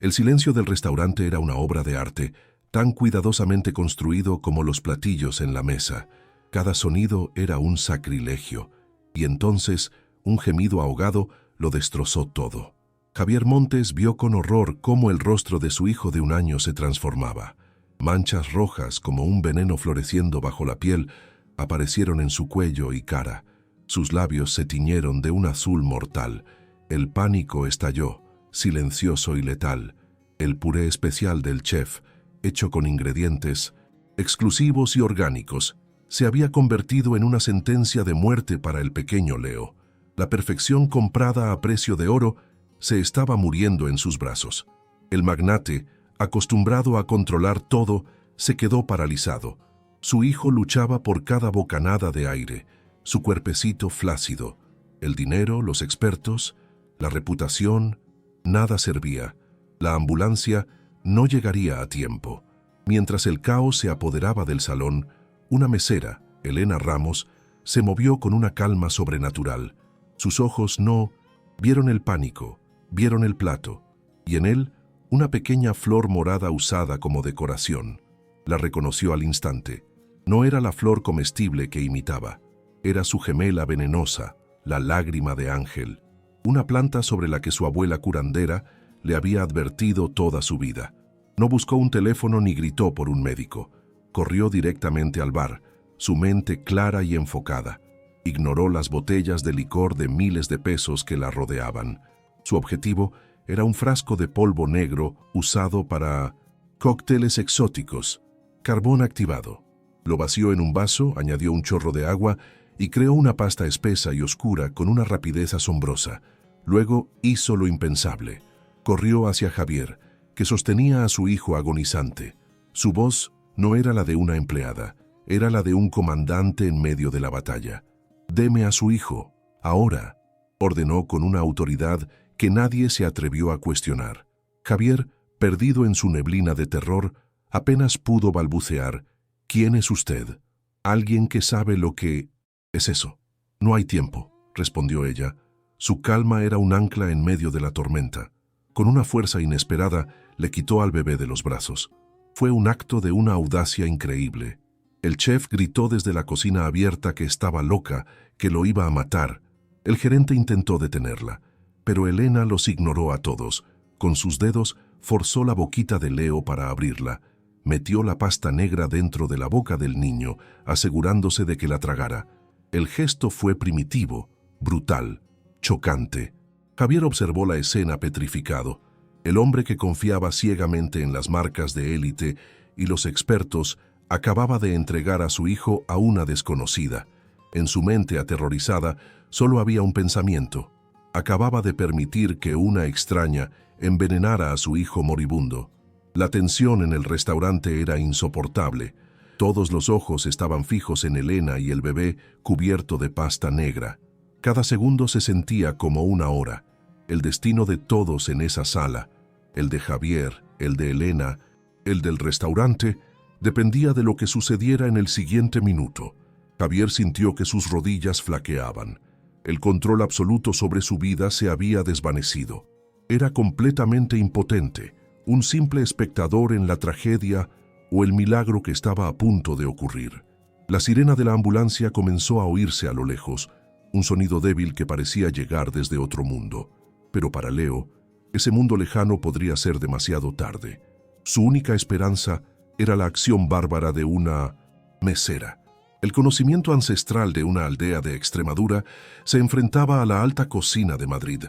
El silencio del restaurante era una obra de arte, tan cuidadosamente construido como los platillos en la mesa. Cada sonido era un sacrilegio, y entonces un gemido ahogado lo destrozó todo. Javier Montes vio con horror cómo el rostro de su hijo de 1 año se transformaba. Manchas rojas, como un veneno floreciendo bajo la piel, aparecieron en su cuello y cara. Sus labios se tiñeron de un azul mortal. El pánico estalló, silencioso y letal. El puré especial del chef, hecho con ingredientes exclusivos y orgánicos, se había convertido en una sentencia de muerte para el pequeño Leo. La perfección comprada a precio de oro se estaba muriendo en sus brazos. El magnate, acostumbrado a controlar todo, se quedó paralizado. Su hijo luchaba por cada bocanada de aire, su cuerpecito flácido. El dinero, los expertos, la reputación, nada servía. La ambulancia no llegaría a tiempo. Mientras el caos se apoderaba del salón, una mesera, Elena Ramos, se movió con una calma sobrenatural. Sus ojos no vieron el pánico, vieron el plato, y en él una pequeña flor morada usada como decoración. La reconoció al instante. No era la flor comestible que imitaba, era su gemela venenosa, la lágrima de ángel, una planta sobre la que su abuela curandera le había advertido toda su vida. No buscó un teléfono ni gritó por un médico. Corrió directamente al bar, su mente clara y enfocada. Ignoró las botellas de licor de miles de pesos que la rodeaban. Su objetivo era un frasco de polvo negro usado para cócteles exóticos, carbón activado. Lo vació en un vaso, añadió un chorro de agua y creó una pasta espesa y oscura con una rapidez asombrosa. Luego hizo lo impensable. Corrió hacia Javier, que sostenía a su hijo agonizante. Su voz no era la de una empleada, era la de un comandante en medio de la batalla. «Deme a su hijo, ahora», ordenó con una autoridad que nadie se atrevió a cuestionar. Javier, perdido en su neblina de terror, apenas pudo balbucear: «¿Quién es usted?» «Alguien que sabe lo que es eso». «No hay tiempo», respondió ella. Su calma era un ancla en medio de la tormenta. Con una fuerza inesperada, le quitó al bebé de los brazos. Fue un acto de una audacia increíble. El chef gritó desde la cocina abierta que estaba loca, que lo iba a matar. El gerente intentó detenerla, pero Elena los ignoró a todos. Con sus dedos forzó la boquita de Leo para abrirla. Metió la pasta negra dentro de la boca del niño, asegurándose de que la tragara. El gesto fue primitivo, brutal, chocante. Javier observó la escena petrificado. El hombre que confiaba ciegamente en las marcas de élite y los expertos acababa de entregar a su hijo a una desconocida. En su mente aterrorizada solo había un pensamiento. Acababa de permitir que una extraña envenenara a su hijo moribundo. La tensión en el restaurante era insoportable. Todos los ojos estaban fijos en Elena y el bebé cubierto de pasta negra. Cada segundo se sentía como una hora. El destino de todos en esa sala, el de Javier, el de Elena, el del restaurante, dependía de lo que sucediera en el siguiente minuto. Javier sintió que sus rodillas flaqueaban. El control absoluto sobre su vida se había desvanecido. Era completamente impotente, un simple espectador en la tragedia o el milagro que estaba a punto de ocurrir. La sirena de la ambulancia comenzó a oírse a lo lejos, un sonido débil que parecía llegar desde otro mundo. Pero para Leo, ese mundo lejano podría ser demasiado tarde. Su única esperanza era la acción bárbara de una mesera. El conocimiento ancestral de una aldea de Extremadura se enfrentaba a la alta cocina de Madrid,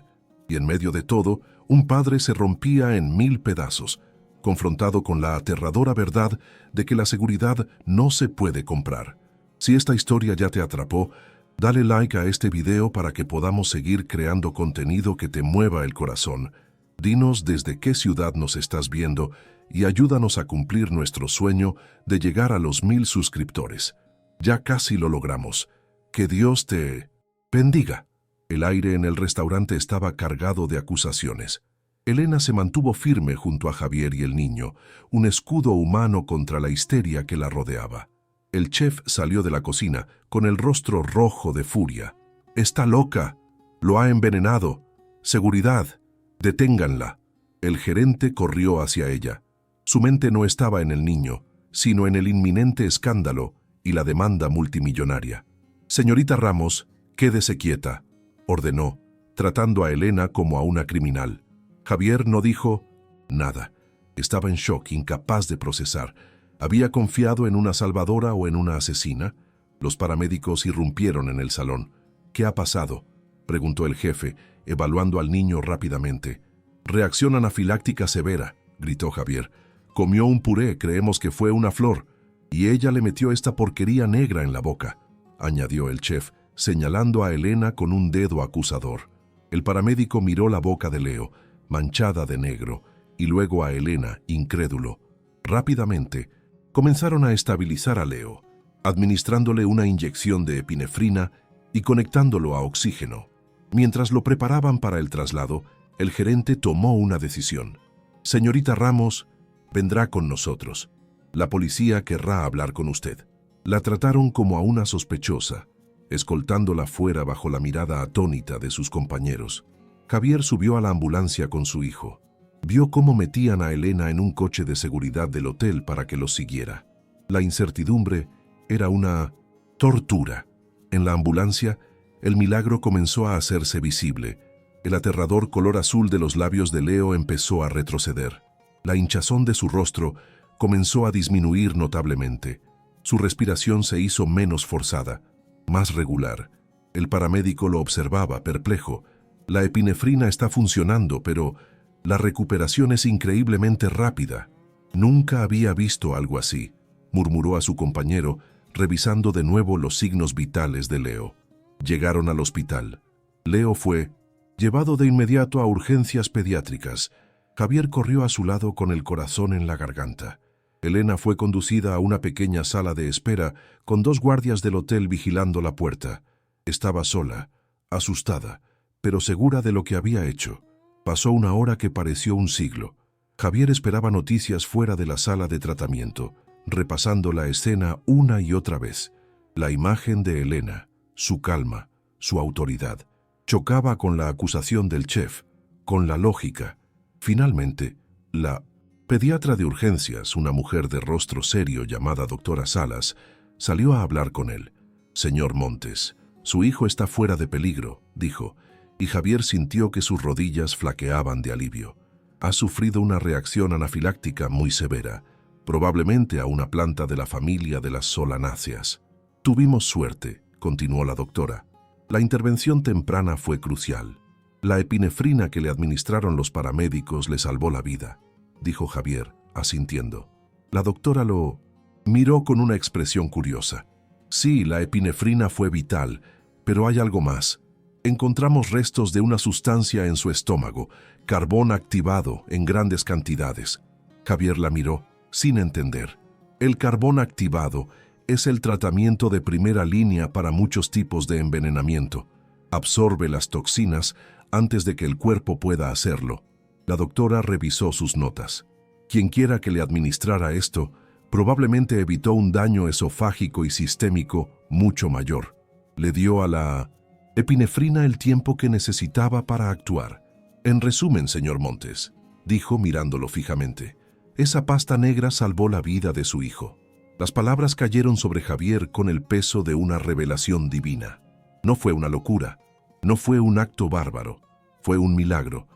y en medio de todo, un padre se rompía en 1000 pedazos, confrontado con la aterradora verdad de que la seguridad no se puede comprar. Si esta historia ya te atrapó, dale like a este video para que podamos seguir creando contenido que te mueva el corazón. Dinos desde qué ciudad nos estás viendo y ayúdanos a cumplir nuestro sueño de llegar a los 1000 suscriptores. Ya casi lo logramos. Que Dios te bendiga. El aire en el restaurante estaba cargado de acusaciones. Elena se mantuvo firme junto a Javier y el niño, un escudo humano contra la histeria que la rodeaba. El chef salió de la cocina con el rostro rojo de furia. «Está loca. Lo ha envenenado. Seguridad. Deténganla». El gerente corrió hacia ella. Su mente no estaba en el niño, sino en el inminente escándalo y la demanda multimillonaria. «Señorita Ramos, quédese quieta», ordenó, tratando a Elena como a una criminal. Javier no dijo nada. Estaba en shock, incapaz de procesar. ¿Había confiado en una salvadora o en una asesina? Los paramédicos irrumpieron en el salón. «¿Qué ha pasado?», preguntó el jefe, evaluando al niño rápidamente. «Reacción anafiláctica severa», gritó Javier. «Comió un puré, creemos que fue una flor, y ella le metió esta porquería negra en la boca», añadió el chef, señalando a Elena con un dedo acusador. El paramédico miró la boca de Leo, manchada de negro, y luego a Elena, incrédulo. Rápidamente, comenzaron a estabilizar a Leo, administrándole una inyección de epinefrina y conectándolo a oxígeno. Mientras lo preparaban para el traslado, el gerente tomó una decisión. «Señorita Ramos, vendrá con nosotros. La policía querrá hablar con usted». La trataron como a una sospechosa, escoltándola fuera bajo la mirada atónita de sus compañeros. Javier subió a la ambulancia con su hijo. Vio cómo metían a Elena en un coche de seguridad del hotel para que los siguiera. La incertidumbre era una tortura. En la ambulancia, el milagro comenzó a hacerse visible. El aterrador color azul de los labios de Leo empezó a retroceder. La hinchazón de su rostro comenzó a disminuir notablemente. Su respiración se hizo menos forzada, más regular. El paramédico lo observaba, perplejo. La epinefrina está funcionando, pero la recuperación es increíblemente rápida. «Nunca había visto algo así», murmuró a su compañero, revisando de nuevo los signos vitales de Leo. Llegaron al hospital. Leo fue llevado de inmediato a urgencias pediátricas. Javier corrió a su lado con el corazón en la garganta. Elena fue conducida a una pequeña sala de espera con 2 guardias del hotel vigilando la puerta. Estaba sola, asustada, pero segura de lo que había hecho. Pasó una hora que pareció un siglo. Javier esperaba noticias fuera de la sala de tratamiento, repasando la escena una y otra vez. La imagen de Elena, su calma, su autoridad, chocaba con la acusación del chef, con la lógica. Finalmente, la pediatra de urgencias, una mujer de rostro serio llamada doctora Salas, salió a hablar con él. «Señor Montes, su hijo está fuera de peligro», dijo, y Javier sintió que sus rodillas flaqueaban de alivio. «Ha sufrido una reacción anafiláctica muy severa, probablemente a una planta de la familia de las solanáceas. Tuvimos suerte», continuó la doctora. «La intervención temprana fue crucial. La epinefrina que le administraron los paramédicos le salvó la vida», dijo Javier, asintiendo. La doctora lo miró con una expresión curiosa. «Sí, la epinefrina fue vital, pero hay algo más. Encontramos restos de una sustancia en su estómago, carbón activado en grandes cantidades». Javier la miró, sin entender. «El carbón activado es el tratamiento de primera línea para muchos tipos de envenenamiento. Absorbe las toxinas antes de que el cuerpo pueda hacerlo». La doctora revisó sus notas. Quienquiera que le administrara esto, probablemente evitó un daño esofágico y sistémico mucho mayor. Le dio a la epinefrina el tiempo que necesitaba para actuar. «En resumen, señor Montes», dijo mirándolo fijamente, «esa pasta negra salvó la vida de su hijo». Las palabras cayeron sobre Javier con el peso de una revelación divina. No fue una locura, no fue un acto bárbaro, fue un milagro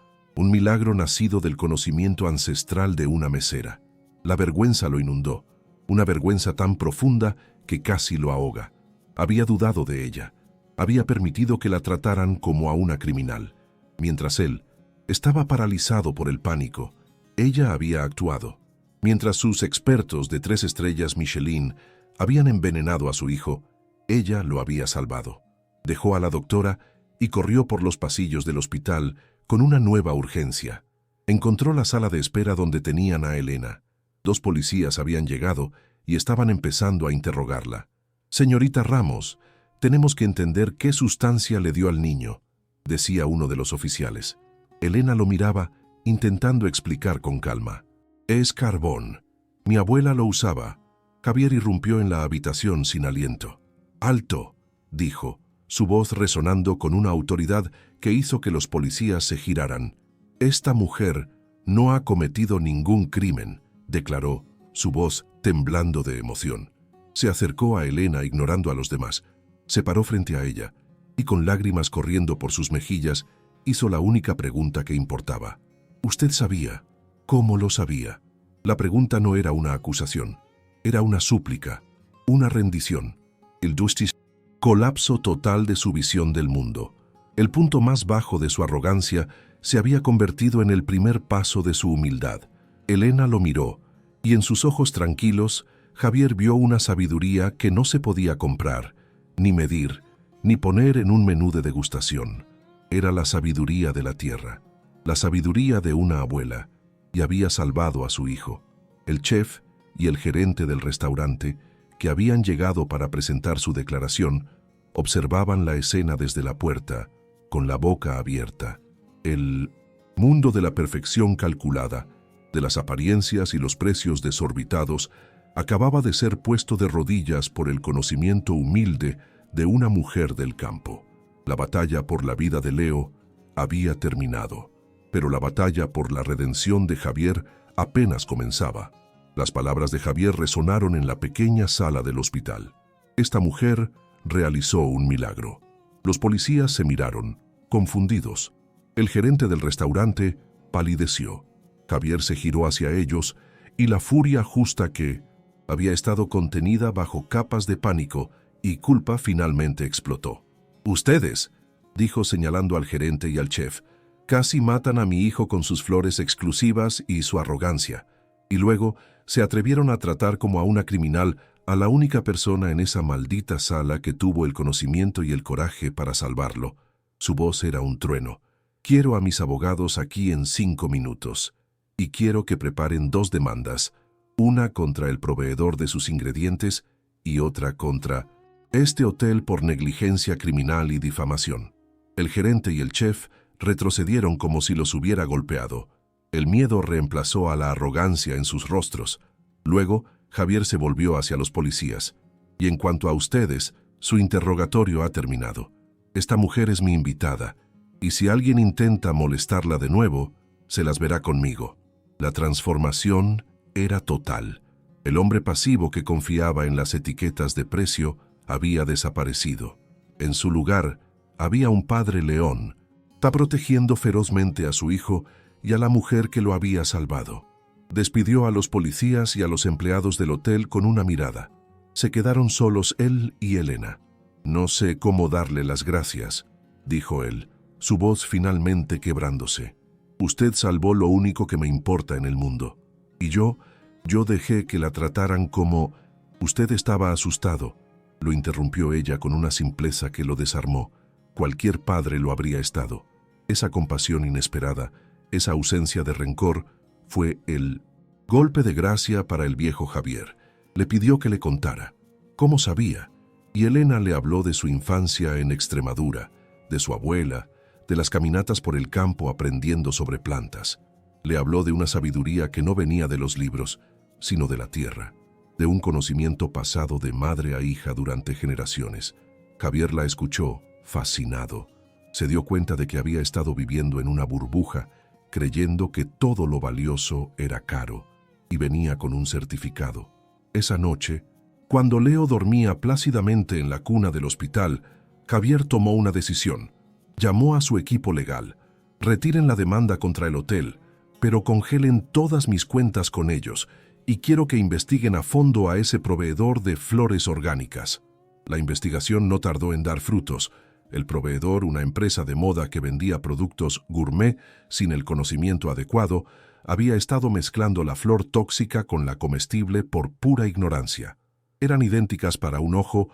nacido del conocimiento ancestral de una mesera. La vergüenza lo inundó, una vergüenza tan profunda que casi lo ahoga. Había dudado de ella, había permitido que la trataran como a una criminal. Mientras él estaba paralizado por el pánico, ella había actuado. Mientras sus expertos de 3 estrellas Michelin habían envenenado a su hijo, ella lo había salvado. Dejó a la doctora y corrió por los pasillos del hospital con una nueva urgencia. Encontró la sala de espera donde tenían a Elena. 2 policías habían llegado y estaban empezando a interrogarla. «Señorita Ramos, tenemos que entender qué sustancia le dio al niño», decía uno de los oficiales. Elena lo miraba, intentando explicar con calma. «Es carbón. Mi abuela lo usaba». Javier irrumpió en la habitación sin aliento. «¡Alto!», dijo, su voz resonando con una autoridad que hizo que los policías se giraran. «Esta mujer no ha cometido ningún crimen, declaró, su voz temblando de emoción. Se acercó a Elena ignorando a los demás. Se paró frente a ella y con lágrimas corriendo por sus mejillas hizo la única pregunta que importaba. ¿Usted sabía? ¿Cómo lo sabía? La pregunta no era una acusación, era una súplica, una rendición. El Justice, colapso total de su visión del mundo. El punto más bajo de su arrogancia se había convertido en el primer paso de su humildad. Elena lo miró, y en sus ojos tranquilos, Javier vio una sabiduría que no se podía comprar, ni medir, ni poner en un menú de degustación. Era la sabiduría de la tierra, la sabiduría de una abuela, y había salvado a su hijo. El chef y el gerente del restaurante, que habían llegado para presentar su declaración, observaban la escena desde la puerta, con la boca abierta. El mundo de la perfección calculada, de las apariencias y los precios desorbitados, acababa de ser puesto de rodillas por el conocimiento humilde de una mujer del campo. La batalla por la vida de Leo había terminado, pero la batalla por la redención de Javier apenas comenzaba. Las palabras de Javier resonaron en la pequeña sala del hospital. Esta mujer realizó un milagro. Los policías se miraron, confundidos. El gerente del restaurante palideció. Javier se giró hacia ellos y la furia justa que había estado contenida bajo capas de pánico y culpa finalmente explotó. «Ustedes», dijo señalando al gerente y al chef, «casi matan a mi hijo con sus flores exclusivas y su arrogancia, y luego se atrevieron a tratar como a una criminal a la única persona en esa maldita sala que tuvo el conocimiento y el coraje para salvarlo». Su voz era un trueno. «Quiero a mis abogados aquí en 5 minutos, y quiero que preparen 2 demandas, una contra el proveedor de sus ingredientes y otra contra este hotel por negligencia criminal y difamación». El gerente y el chef retrocedieron como si los hubiera golpeado. El miedo reemplazó a la arrogancia en sus rostros. Luego, Javier se volvió hacia los policías. «Y en cuanto a ustedes, su interrogatorio ha terminado. Esta mujer es mi invitada, y si alguien intenta molestarla de nuevo, se las verá conmigo». La transformación era total. El hombre pasivo que confiaba en las etiquetas de precio había desaparecido. En su lugar, había un padre león, protegiendo ferozmente a su hijo y a la mujer que lo había salvado. Despidió a los policías y a los empleados del hotel con una mirada. Se quedaron solos él y Elena. «No sé cómo darle las gracias», dijo él, su voz finalmente quebrándose. «Usted salvó lo único que me importa en el mundo. Y yo dejé que la trataran como...». «Usted estaba asustado», lo interrumpió ella con una simpleza que lo desarmó. Cualquier padre lo habría estado. Esa compasión inesperada, esa ausencia de rencor, fue el golpe de gracia para el viejo Javier. Le pidió que le contara. ¿Cómo sabía? Y Elena le habló de su infancia en Extremadura, de su abuela, de las caminatas por el campo aprendiendo sobre plantas. Le habló de una sabiduría que no venía de los libros, sino de la tierra, de un conocimiento pasado de madre a hija durante generaciones. Javier la escuchó, fascinado. Se dio cuenta de que había estado viviendo en una burbuja, creyendo que todo lo valioso era caro, y venía con un certificado. Esa noche, cuando Leo dormía plácidamente en la cuna del hospital, Javier tomó una decisión. Llamó a su equipo legal. «Retiren la demanda contra el hotel, pero congelen todas mis cuentas con ellos, y quiero que investiguen a fondo a ese proveedor de flores orgánicas». La investigación no tardó en dar frutos. El proveedor, una empresa de moda que vendía productos gourmet sin el conocimiento adecuado, había estado mezclando la flor tóxica con la comestible por pura ignorancia. Eran idénticas para un ojo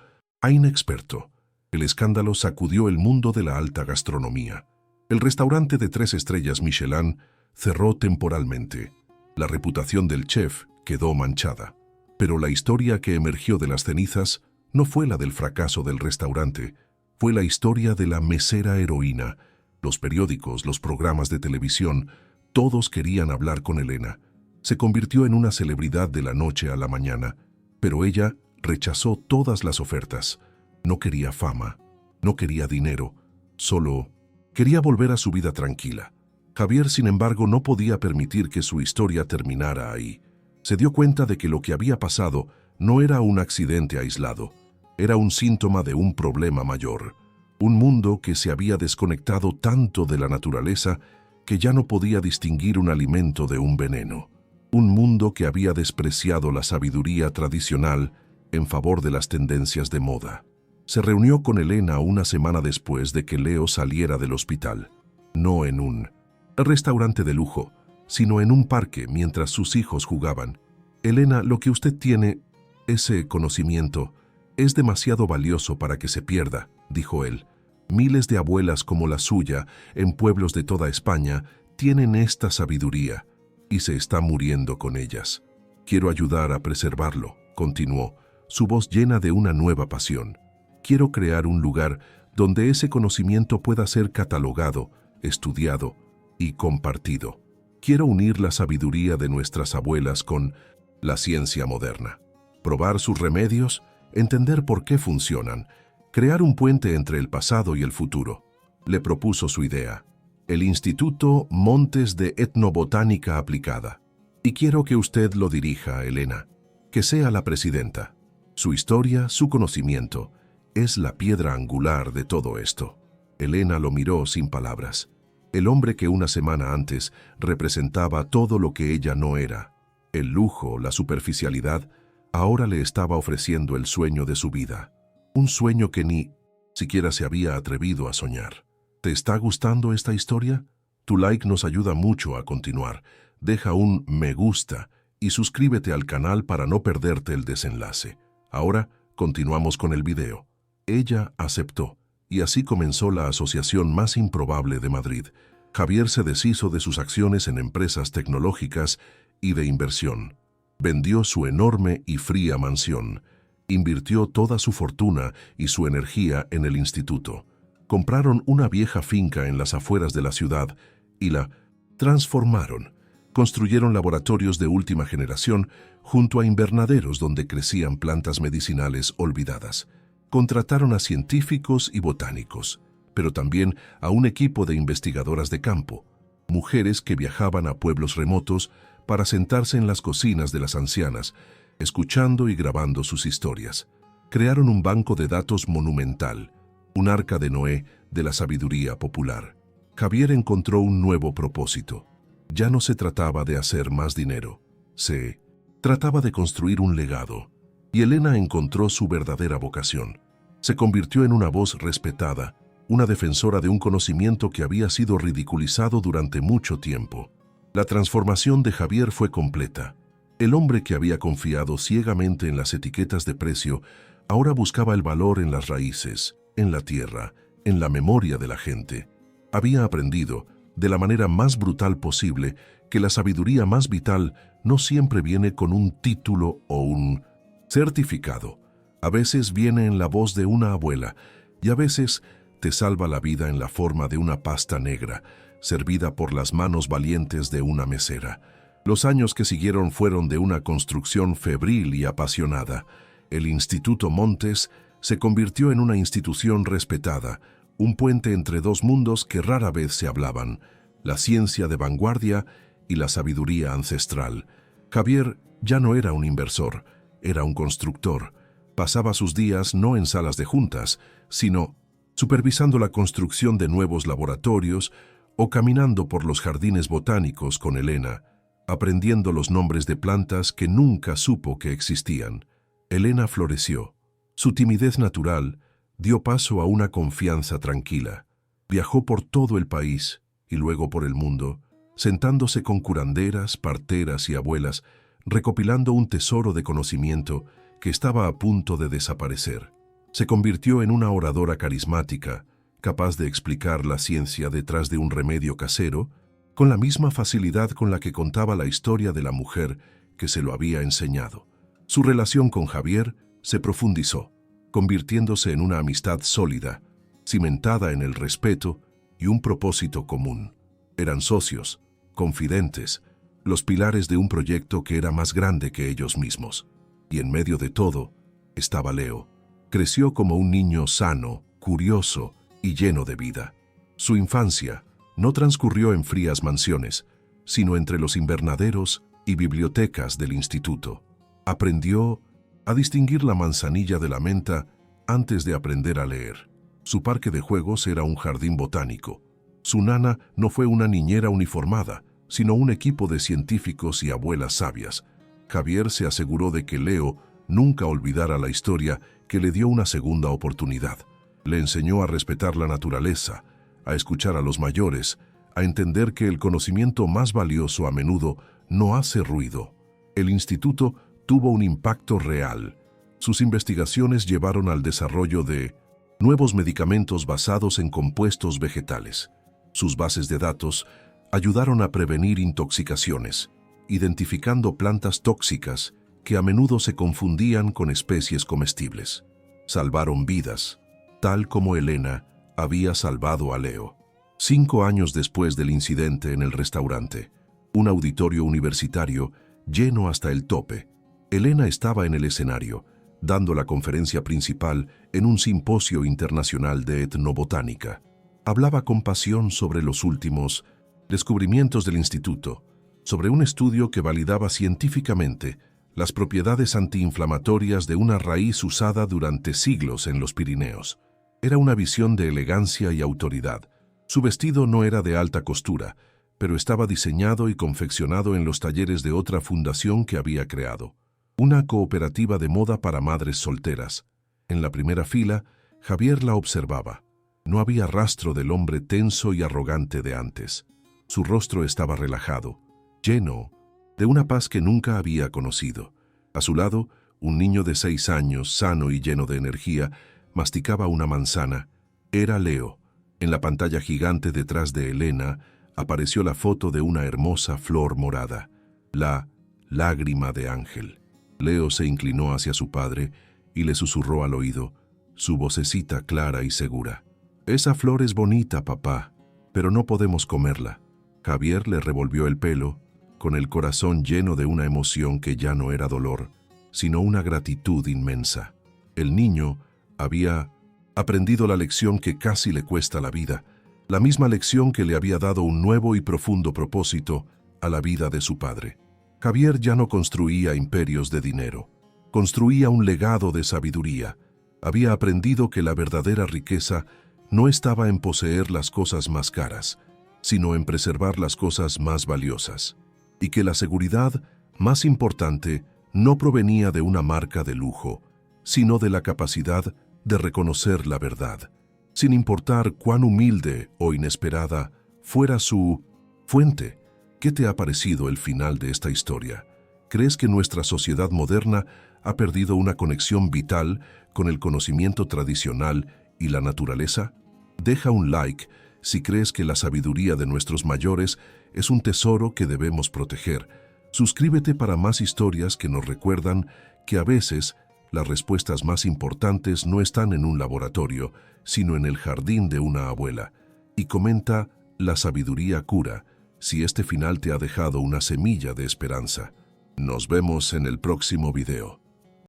inexperto. El escándalo sacudió el mundo de la alta gastronomía. El restaurante de 3 estrellas Michelin cerró temporalmente. La reputación del chef quedó manchada. Pero la historia que emergió de las cenizas no fue la del fracaso del restaurante, fue la historia de la mesera heroína. Los periódicos, los programas de televisión, todos querían hablar con Elena. Se convirtió en una celebridad de la noche a la mañana, pero ella rechazó todas las ofertas. No quería fama, no quería dinero, solo quería volver a su vida tranquila. Javier, sin embargo, no podía permitir que su historia terminara ahí. Se dio cuenta de que lo que había pasado no era un accidente aislado, era un síntoma de un problema mayor. Un mundo que se había desconectado tanto de la naturaleza que ya no podía distinguir un alimento de un veneno. Un mundo que había despreciado la sabiduría tradicional en favor de las tendencias de moda. Se reunió con Elena una semana después de que Leo saliera del hospital. No en un restaurante de lujo, sino en un parque mientras sus hijos jugaban. Elena, lo que usted tiene, ese conocimiento, es demasiado valioso para que se pierda, dijo él. Miles de abuelas como la suya, en pueblos de toda España, tienen esta sabiduría y se está muriendo con ellas. Quiero ayudar a preservarlo, continuó, su voz llena de una nueva pasión. Quiero crear un lugar donde ese conocimiento pueda ser catalogado, estudiado y compartido. Quiero unir la sabiduría de nuestras abuelas con la ciencia moderna. Probar sus remedios, entender por qué funcionan, crear un puente entre el pasado y el futuro. Le propuso su idea, el Instituto Montes de Etnobotánica Aplicada. Y quiero que usted lo dirija, Elena, que sea la presidenta. Su historia, su conocimiento, es la piedra angular de todo esto. Elena lo miró sin palabras. El hombre que una semana antes representaba todo lo que ella no era, el lujo, la superficialidad, ahora le estaba ofreciendo el sueño de su vida. Un sueño que ni siquiera se había atrevido a soñar. ¿Te está gustando esta historia? Tu like nos ayuda mucho a continuar. Deja un me gusta y suscríbete al canal para no perderte el desenlace. Ahora continuamos con el video. Ella aceptó, y así comenzó la asociación más improbable de Madrid. Javier se deshizo de sus acciones en empresas tecnológicas y de inversión. Vendió su enorme y fría mansión. Invirtió toda su fortuna y su energía en el instituto. Compraron una vieja finca en las afueras de la ciudad y la transformaron. Construyeron laboratorios de última generación junto a invernaderos donde crecían plantas medicinales olvidadas. Contrataron a científicos y botánicos, pero también a un equipo de investigadoras de campo, mujeres que viajaban a pueblos remotos para sentarse en las cocinas de las ancianas, escuchando y grabando sus historias. Crearon un banco de datos monumental, un arca de Noé de la sabiduría popular. Javier encontró un nuevo propósito. Ya no se trataba de hacer más dinero, se trataba de construir un legado. Y Elena encontró su verdadera vocación. Se convirtió en una voz respetada, una defensora de un conocimiento que había sido ridiculizado durante mucho tiempo. La transformación de Javier fue completa. El hombre que había confiado ciegamente en las etiquetas de precio, ahora buscaba el valor en las raíces, en la tierra, en la memoria de la gente. Había aprendido, de la manera más brutal posible, que la sabiduría más vital no siempre viene con un título o un certificado. A veces viene en la voz de una abuela y a veces te salva la vida en la forma de una pasta negra, servida por las manos valientes de una mesera. Los años que siguieron fueron de una construcción febril y apasionada. El Instituto Montes se convirtió en una institución respetada, un puente entre dos mundos que rara vez se hablaban, la ciencia de vanguardia y la sabiduría ancestral. Javier ya no era un inversor, era un constructor. Pasaba sus días no en salas de juntas, sino supervisando la construcción de nuevos laboratorios o caminando por los jardines botánicos con Elena, aprendiendo los nombres de plantas que nunca supo que existían. Elena floreció. Su timidez natural dio paso a una confianza tranquila. Viajó por todo el país y luego por el mundo, sentándose con curanderas, parteras y abuelas, recopilando un tesoro de conocimiento que estaba a punto de desaparecer. Se convirtió en una oradora carismática, capaz de explicar la ciencia detrás de un remedio casero, con la misma facilidad con la que contaba la historia de la mujer que se lo había enseñado. Su relación con Javier se profundizó, convirtiéndose en una amistad sólida, cimentada en el respeto y un propósito común. Eran socios, confidentes, los pilares de un proyecto que era más grande que ellos mismos. Y en medio de todo estaba Leo. Creció como un niño sano, curioso y lleno de vida. Su infancia, no transcurrió en frías mansiones, sino entre los invernaderos y bibliotecas del instituto. Aprendió a distinguir la manzanilla de la menta antes de aprender a leer. Su parque de juegos era un jardín botánico. Su nana no fue una niñera uniformada, sino un equipo de científicos y abuelas sabias. Javier se aseguró de que Leo nunca olvidara la historia que le dio una segunda oportunidad. Le enseñó a respetar la naturaleza, a escuchar a los mayores, a entender que el conocimiento más valioso a menudo no hace ruido. El instituto tuvo un impacto real. Sus investigaciones llevaron al desarrollo de nuevos medicamentos basados en compuestos vegetales. Sus bases de datos ayudaron a prevenir intoxicaciones, identificando plantas tóxicas que a menudo se confundían con especies comestibles. Salvaron vidas, tal como Elena había salvado a Leo. 5 años después del incidente en el restaurante, un auditorio universitario lleno hasta el tope, Elena estaba en el escenario, dando la conferencia principal en un simposio internacional de etnobotánica. Hablaba con pasión sobre los últimos descubrimientos del instituto, sobre un estudio que validaba científicamente las propiedades antiinflamatorias de una raíz usada durante siglos en los Pirineos. Era una visión de elegancia y autoridad. Su vestido no era de alta costura, pero estaba diseñado y confeccionado en los talleres de otra fundación que había creado, una cooperativa de moda para madres solteras. En la primera fila, Javier la observaba. No había rastro del hombre tenso y arrogante de antes. Su rostro estaba relajado, lleno de una paz que nunca había conocido. A su lado, un niño de 6 años, sano y lleno de energía, masticaba una manzana. Era Leo. En la pantalla gigante detrás de Elena apareció la foto de una hermosa flor morada, la lágrima de ángel. Leo se inclinó hacia su padre y le susurró al oído, su vocecita clara y segura. «Esa flor es bonita, papá, pero no podemos comerla». Javier le revolvió el pelo, con el corazón lleno de una emoción que ya no era dolor, sino una gratitud inmensa. El niño había aprendido la lección que casi le cuesta la vida, la misma lección que le había dado un nuevo y profundo propósito a la vida de su padre. Javier ya no construía imperios de dinero, construía un legado de sabiduría. Había aprendido que la verdadera riqueza no estaba en poseer las cosas más caras, sino en preservar las cosas más valiosas, y que la seguridad más importante no provenía de una marca de lujo, sino de la capacidad de reconocer la verdad, sin importar cuán humilde o inesperada fuera su fuente. ¿Qué te ha parecido el final de esta historia? ¿Crees que nuestra sociedad moderna ha perdido una conexión vital con el conocimiento tradicional y la naturaleza? Deja un like si crees que la sabiduría de nuestros mayores es un tesoro que debemos proteger. Suscríbete para más historias que nos recuerdan que a veces las respuestas más importantes no están en un laboratorio, sino en el jardín de una abuela. Y comenta «La sabiduría cura» si este final te ha dejado una semilla de esperanza. Nos vemos en el próximo video.